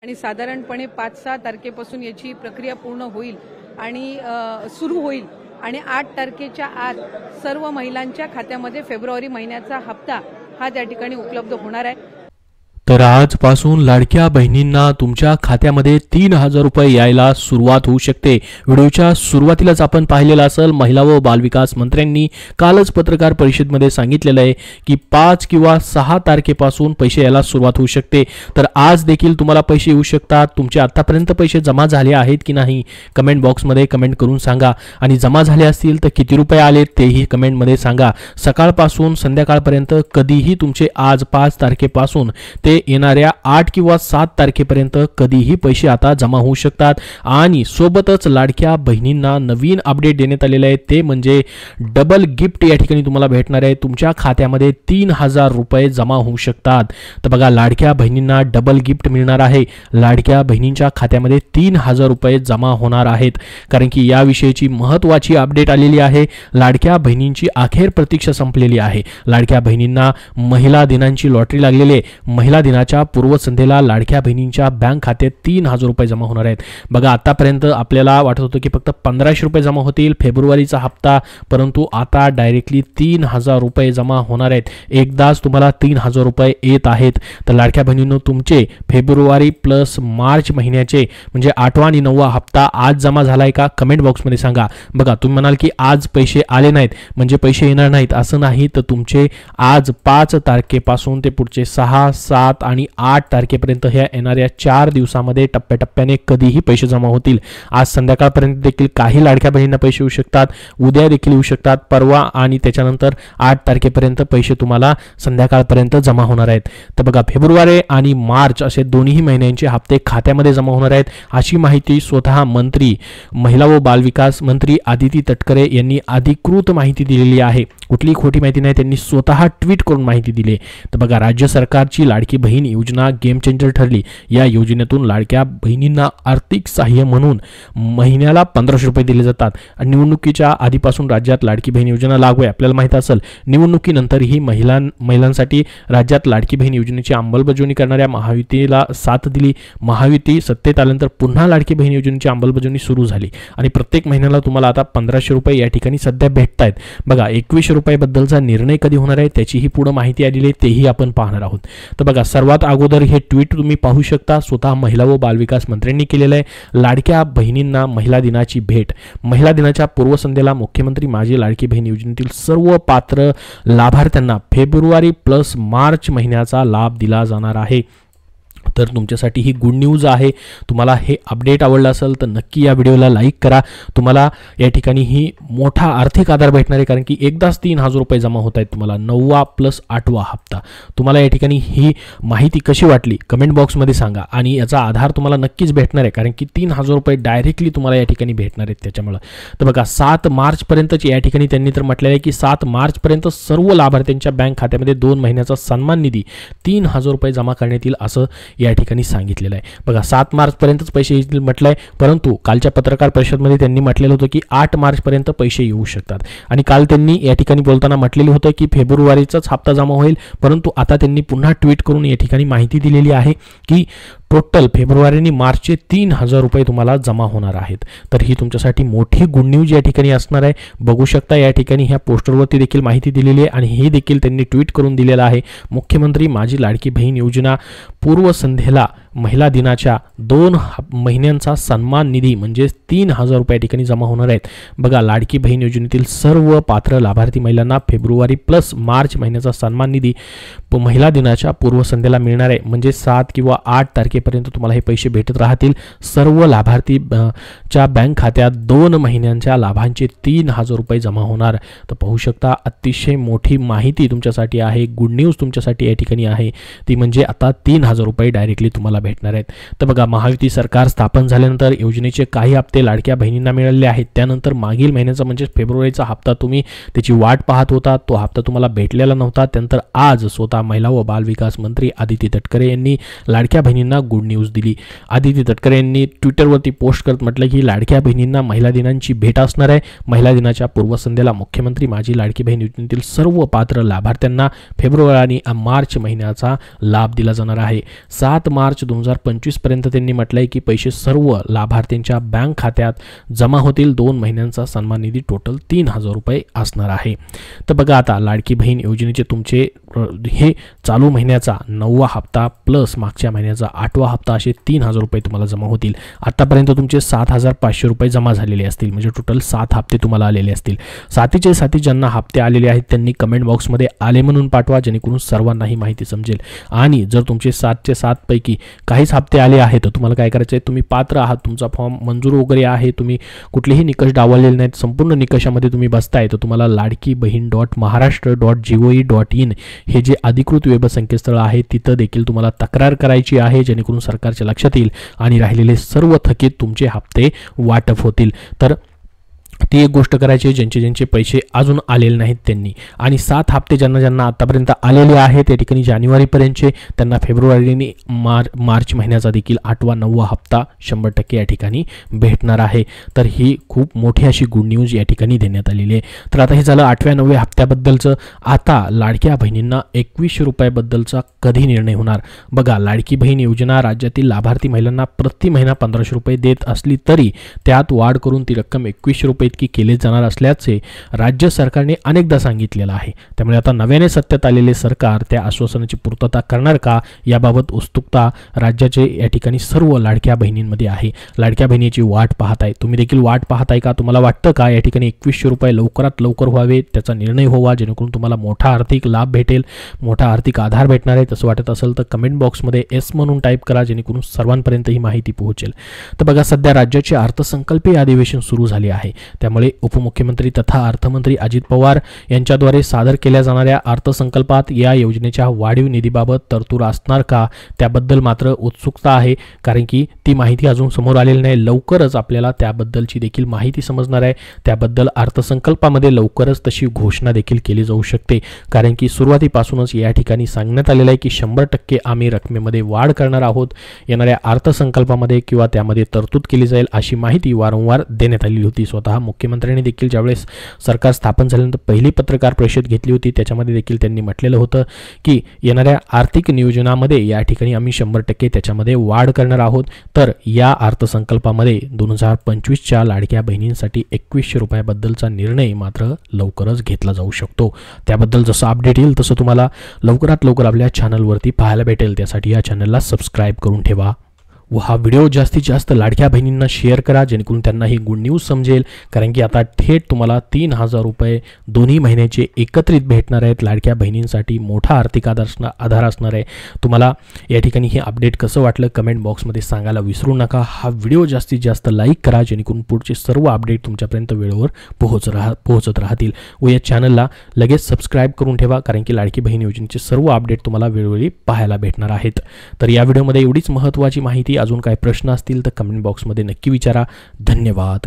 आणि साधारणपणे 5-6 तारखेपासून याची प्रक्रिया पूर्ण होईल आणि सुरू होईल आणि 8 तारखेच्या आत सर्व महिलांच्या खात्यामध्ये फेब्रुवारी महिन्याचा हप्ता हा त्या ठिकाणी उपलब्ध होणार आहे। तर आजपासून लाडक्या बहिणींना तुमच्या खात्यामध्ये 3000 रुपये यायला सुरुवात होऊ शकते। व्हिडिओच्या सुरुवातीलाच आपण पाहिलेलं असेल महिला व बालविकास मंत्र्यांनी कालच पत्रकार परिषदेमध्ये सांगितलेलं आहे की 5 किंवा 6 तारखेपासून पैसे यायला सुरुवात होऊ शकते। तर आज देखील तुम्हाला पैसे येऊ शकतात। तुमचे आतापर्यंत पैसे जमा झाले आहेत की नाही कमेंट बॉक्समध्ये कमेंट करून सांगा आणि जमा झाले असतील तर किती रुपये आले तेही कमेंटमध्ये सांगा। सकाळपासून संध्याकाळपर्यंत कधीही तुमचे आज 5 तारखेपासून ते येणाऱ्या 8 किंवा 7 तारखेपर्यंत कधीही पैसे आता जमा होऊ शकतात। आणि सोबतच लाडक्या बहिणींना नवीन अपडेट देण्यात आलेले आहे ते म्हणजे डबल गिफ्ट या ठिकाणी तुम्हाला भेटणार आहे। तुमच्या खात्यामध्ये 3000 रुपये जमा होऊ शकतात। तर बघा लाडक्या बहिणींना डबल गिफ्ट मिळणार आहे। लाडक्या बहिणींच्या खात्यामध्ये 3000 रुपये जमा होणार आहेत कारण की याविषयीची महत्त्वाची अपडेट आलेली आहे। लाडक्या बहिणींची अखेर प्रतीक्षा संपलेली आहे। लाडक्या बहिणींना महिला दिनांची लॉटरी लागलेली आहे। महिला दिनाच्या पूर्वसंध्येला लाडक्या बहिणींच्या बँक खात्यात 3000 रुपये जमा होणार आहेत। बघा आतापर्यंत आपल्याला वाटत होतं की फक्त 1500 रुपये जमा होतील फेब्रुवारीचा हप्ता, परंतु आता डायरेक्टली 3000 रुपये जमा होणार आहेत। एकदाच तुम्हाला 3000 रुपये येत आहेत। तर लाडक्या बहिणींनो तुमचे फेब्रुवारी प्लस मार्च महिन्याचे म्हणजे 8वा आणि 9वा हप्ता आज जमा झालाय का कमेंट बॉक्समध्ये सांगा। बघा तुम्ही म्हणाल की आज पैसे आले नाहीत म्हणजे पैसे येणार नाहीत असं नाही, तर तुमचे आज 5 तारखेपासून ते पुढचे 6, 7 आणि 8 तारखेपर्यंत ह्या येणाऱ्या 4 दिवसामध्ये टप्प्याटप्प्याने कधीही पैसे जमा होतील। आज संध्याकाळपर्यंत देखील काही लाडक्या बहिणींना पैसे येऊ शकतात, उद्या देखील येऊ शकतात, परवा आणि त्याच्यानंतर 8 तारखेपर्यंत पैसे तुम्हाला संध्याकाळपर्यंत जमा होणार आहेत। तर बघा फेब्रुवारी आणि मार्च असे दोन्ही महिन्यांचे हप्ते खात्यामध्ये जमा होणार आहेत अशी माहिती स्वतः मंत्री महिला व बालविकास मंत्री आदिती तटकरे यांनी अधिकृत माहिती दिलेली आहे। कुठली खोटी माहिती नाही, त्यांनी स्वतः ट्विट करून माहिती दिली। तर बघा राज्य सरकारची लाडकी बहीण योजना गेम चेंजर ठरली। या योजनेतून लाडक्या बहिणींना आर्थिक सहाय्य म्हणून महिन्याला 1500 रुपये दिले जातात। निवडणुकीच्या आधीपासून राज्यात लाडकी बहीण योजना लागू आहे। आपल्याला माहिती असेल निवडणुकीनंतरही महिलांसाठी राज्यात लाडकी बहीण योजनेची अंमलबजावणी करणाऱ्या महायुतीला साथ दिली। महायुती सत्तेत आल्यानंतर पुन्हा लाडकी बहीण योजनेची अंमलबजावणी सुरू झाली आणि प्रत्येक महिन्याला तुम्हाला आता 1500 रुपये या ठिकाणी सध्या भेटत आहेत। बघा 2100 रुपयाबद्दलचा निर्णय कधी होणार आहे त्याचीही पुढे माहिती आलेली आहे, तेही आपण पाहणार आहोत। तर बघा सर्वात अगोदर हे ट्विट तुम्ही पाहू शकता स्वतः महिला व बालविकास मंत्र्यांनी केलेलं आहे। लाडक्या बहिणींना महिला दिनाची भेट। महिला दिनाच्या पूर्वसंध्येला मुख्यमंत्री माझी लाडकी बहीण योजनेतील सर्व पात्र लाभार्थ्यांना फेब्रुवारी प्लस मार्च महिन्याचा लाभ दिला जाणार आहे। तर तुमच्यासाठी ही गुड न्यूज आहे। तुम्हाला हे अपडेट आवडलं असेल तर नक्की या व्हिडिओला लाईक करा। तुम्हाला या ठिकाणी ही मोठा आर्थिक आधार भेटणार आहे कारण की एकदाच 3000 रुपये जमा होत आहेत तुम्हाला 9वा प्लस 8वा हप्ता। तुम्हाला या ठिकाणी ही माहिती कशी वाटली कमेंट बॉक्समध्ये सांगा आणि याचा आधार तुम्हाला नक्कीच भेटणार आहे कारण की 3000 रुपये डायरेक्टली तुम्हाला या ठिकाणी भेटणार आहेत त्याच्यामुळे। तर बघा 7 मार्च पर्यंतची या ठिकाणी त्यांनी तर म्हटलेलं आहे की 7 मार्च पर्यंत सर्व लाभार्थ्यांच्या बँक खात्यामध्ये 2 महिन्याचा सन्मान निधी 3000 रुपये जमा करण्यात येईल असं या ठिकाणी सांगितलेलं आहे। बघा 7 मार्च पर्यंतच पैसे येतील म्हटलंय, परंतु कालच्या पत्रकार परिषदेमध्ये त्यांनी म्हटलेलं होतं की 8 मार्च पर्यंत पैसे येऊ शकतात आणि काल त्यांनी या ठिकाणी बोलताना म्हटलेलं होतं की फेब्रुवारीचाच हप्ता जमा होईल, परंतु आता त्यांनी पुन्हा ट्विट करून या ठिकाणी माहिती दिलेली आहे की टोटल फेब्रुवारी आणि मार्चचे 3000 रुपये तुम्हाला जमा होणार आहेत। तर ही तुमच्यासाठी मोठी गुड न्यूज या ठिकाणी असणार आहे। बघू शकता या ठिकाणी ह्या पोस्टरवरती देखील माहिती दिलेली आहे आणि हे देखील त्यांनी ट्विट करून दिलेलं आहे। मुख्यमंत्री माझी लाडकी बहीण योजना पूर्वसंध्येला महिला दिनाच्या 2 महिन्यांचा सन्मान निधी म्हणजे 3000 रुपये या ठिकाणी जमा होणार आहेत। बघा लाडकी बहीण योजनेतील सर्व पात्र लाभार्थी महिलांना फेब्रुवारी प्लस मार्च महिन्याचा सन्मान निधी महिला दिनाच्या पूर्वसंध्येला मिळणार आहे म्हणजे 7 किंवा 8 तारखेपर्यंत तुम्हाला हे पैसे भेटत राहतील। सर्व लाभार्थी च्या बँक खात्यात 2 महिन्यांच्या लाभांचे 3000 रुपये जमा होणार। तर पाहू शकता अतिशय मोठी माहिती तुमच्यासाठी आहे, गुड न्यूज तुमच्यासाठी या ठिकाणी आहे ती म्हणजे आता 3000 रुपये डायरेक्टली तुम्हाला भेटणार आहेत। तर बघा महायुती सरकार स्थापन झाल्यानंतर योजनेचे काही हप्ते लाडक्या बहिणींना मिळाले आहेत। त्यानंतर मागील महिन्याचा म्हणजे फेब्रुवारीचा हप्ता तुम्ही त्याची वाट पाहत होता, तो हप्ता तुम्हाला भेटलेला नव्हता। त्यानंतर आज स्वतः महिला व बालविकास मंत्री आदिती तटकरे यांनी लाडक्या बहिणींना गुड न्यूज दिली। आदिती तटकरे यांनी ट्विटरवरती पोस्ट करत म्हटलं की लाडक्या बहिणींना महिला दिनांची भेट असणार आहे। महिला दिनाच्या पूर्वसंध्येला मुख्यमंत्री माझी लाडकी बहीण योजनेतील सर्व पात्र लाभार्थ्यांना फेब्रुवारी आणि मार्च महिन्याचा लाभ दिला जाणार आहे। 7 मार्च 2025 पर्यंत त्यांनी म्हटलंय की पैसे सर्व लाभार्थ्यांच्या बँक खात्यात जमा होतील. 2 महिन्यांचा सन्मान निधी टोटल 3,000 रुपये असणार आहे. तर बघा आता लाडकी बहीण योजनेचे तुमचे हे चालू महिन्याचा 9वा हप्ता प्लस मागच्या महिन्याचा 8वा हप्ता असे 3,000 रुपये तुम्हाला जमा होतील. आतापर्यंत तुमचे 7,500 रुपये जमा झालेले असतील, म्हणजे टोटल 7 हप्ते तुम्हाला आलेले असतील. साथीचे साथी ज्यांना हप्ते आलेले आहेत त्यांनी कमेंट बॉक्समध्ये आले म्हणून पाठवा, जेणेकरून सर्वांना ही माहिती समजेल. आणि जर तुमचे 7चे 7 पैकी काहीच हप्ते आले आहेत तर तुम्हाला काय करायचं आहे, तुम्ही पात्र आहात, तुमचा फॉर्म मंजूर वगैरे आहे, तुम्ही कुठलेही निकष डावललेले नाहीत, संपूर्ण निकषामध्ये तुम्ही बसताय, तर तुम्हाला ladkibhin.maharashtra.gov.in हे जे अधिकृत वेब संकेतस्थळ आहे तिथं देखील तुम्हाला तक्रार करायची आहे, जेणेकरून सरकारच्या लक्षात येईल आणि राहिलेले सर्व थकीत तुमचे हप्ते वाटप होतील. तर ती एक गोष्ट करायची आहे ज्यांचे पैसे अजून आलेले नाहीत त्यांनी. आणि 7 हप्ते ज्यांना आतापर्यंत आलेले आहेत या ठिकाणी जानेवारीपर्यंतचे, त्यांना फेब्रुवारी आणि मार्च महिन्याचा देखील 8वा 9वा हप्ता 100% या ठिकाणी भेटणार आहे. तर ही खूप मोठी अशी गुड न्यूज या ठिकाणी देण्यात आलेली आहे. तर आता हे झालं 8व्या 9व्या हप्त्याबद्दलचं. आता लाडक्या बहिणींना 2100 रुपयाबद्दलचा कधी निर्णय होणार. बघा, लाडकी बहीण योजना राज्यातील लाभार्थी महिलांना प्रति महिना 1500 रुपये देत असली तरी त्यात वाढ करून ती रक्कम 2100 रुपये की केले जाणार असल्याचे राज्य सरकारने अनेकदा सांगितलेलं आहे. त्यामुळे आता नव्याने सत्तेत आलेले सरकार त्या आश्वासनाची पूर्तता करणार का याबाबत उत्सुकता राज्याचे या ठिकाणी सर्व लाडक्या बहिणींमध्ये आहे. लाडक्या बहिणीची वाट पाहताय, तुम्ही देखील वाट पाहताय का? तुम्हाला वाटतं का या ठिकाणी 2100 रुपये लवकरात लवकर व्हावे, त्याचा निर्णय व्हावा, जेणेकरून तुम्हाला मोठा आर्थिक लाभ भेटेल, मोठा आर्थिक आधार भेटणार आहे? तसं वाटत असेल तर कमेंट बॉक्समध्ये एस म्हणून टाईप करा, जेणेकरून सर्वांपर्यंत ही माहिती पोहोचेल. तर बघा, सध्या राज्याचे अर्थसंकल्पीय अधिवेशन सुरू झाले आहे. त्यामुळे उपमुख्यमंत्री तथा अर्थमंत्री अजित पवार यांच्याद्वारे सादर केल्या जाणाऱ्या अर्थसंकल्पात या योजनेच्या वाढीव निधीबाबत तरतूद असणार का त्याबद्दल मात्र उत्सुकता आहे, कारण की ती माहिती अजून समोर आलेली नाही. लवकरच आपल्याला त्याबद्दलची देखील माहिती समजणार आहे. त्याबद्दल अर्थसंकल्पामध्ये लवकरच तशी घोषणा देखील केली जाऊ शकते, कारण की सुरुवातीपासूनच या ठिकाणी सांगण्यात आलेलं आहे की 100% आम्ही रकमेमध्ये वाढ करणार आहोत. येणाऱ्या अर्थसंकल्पामध्ये किंवा त्यामध्ये तरतूद केली जाईल अशी माहिती वारंवार देण्यात आलेली होती. स्वतः मुख्यमंत्र्यांनी देखील ज्यावेळेस सरकार स्थापन झाल्यानंतर पहिली पत्रकार परिषद घेतली होती त्याच्यामध्ये देखील त्यांनी म्हटलेलं होतं की येणाऱ्या आर्थिक नियोजनामध्ये या ठिकाणी आम्ही 100% त्याच्यामध्ये वाढ करणार आहोत. तर या अर्थसंकल्पामध्ये 2025च्या लाडक्या बहिणींसाठी 2100 रुपयाबद्दलचा निर्णय मात्र लवकरच घेतला जाऊ शकतो. त्याबद्दल जसं अपडेट येईल तसं तुम्हाला लवकरात लवकर आपल्या चॅनलवरती पाहायला भेटेल. त्यासाठी या चॅनलला सबस्क्राईब करून ठेवा व हा व्हिडिओ जास्तीत जास्त लाडक्या बहिणींना शेअर करा, जेणेकरून त्यांना ही गुड न्यूज समजेल. कारण की आता थेट तुम्हाला 3000 रुपये दोन्ही महिन्याचे एकत्रित भेटणार आहेत. लाडक्या बहिणींसाठी मोठा आर्थिक आधार असणार आहे. तुम्हाला या ठिकाणी हे अपडेट कसं वाटलं कमेंट बॉक्समध्ये सांगायला विसरू नका. हा व्हिडिओ जास्तीत जास्त लाईक करा, जेणेकरून पुढचे सर्व अपडेट तुमच्यापर्यंत वेळेवर पोहोचत राहतील. व या चॅनलला लगेच सबस्क्राईब करून ठेवा, कारण की लाडकी बहीण योजनेचे सर्व अपडेट तुम्हाला वेळोवेळी पाहायला भेटणार आहेत. तर या व्हिडिओमध्ये एवढीच महत्त्वाची माहिती. अजून काही प्रश्न असतील तर कमेंट बॉक्समध्ये नक्की विचारा. धन्यवाद.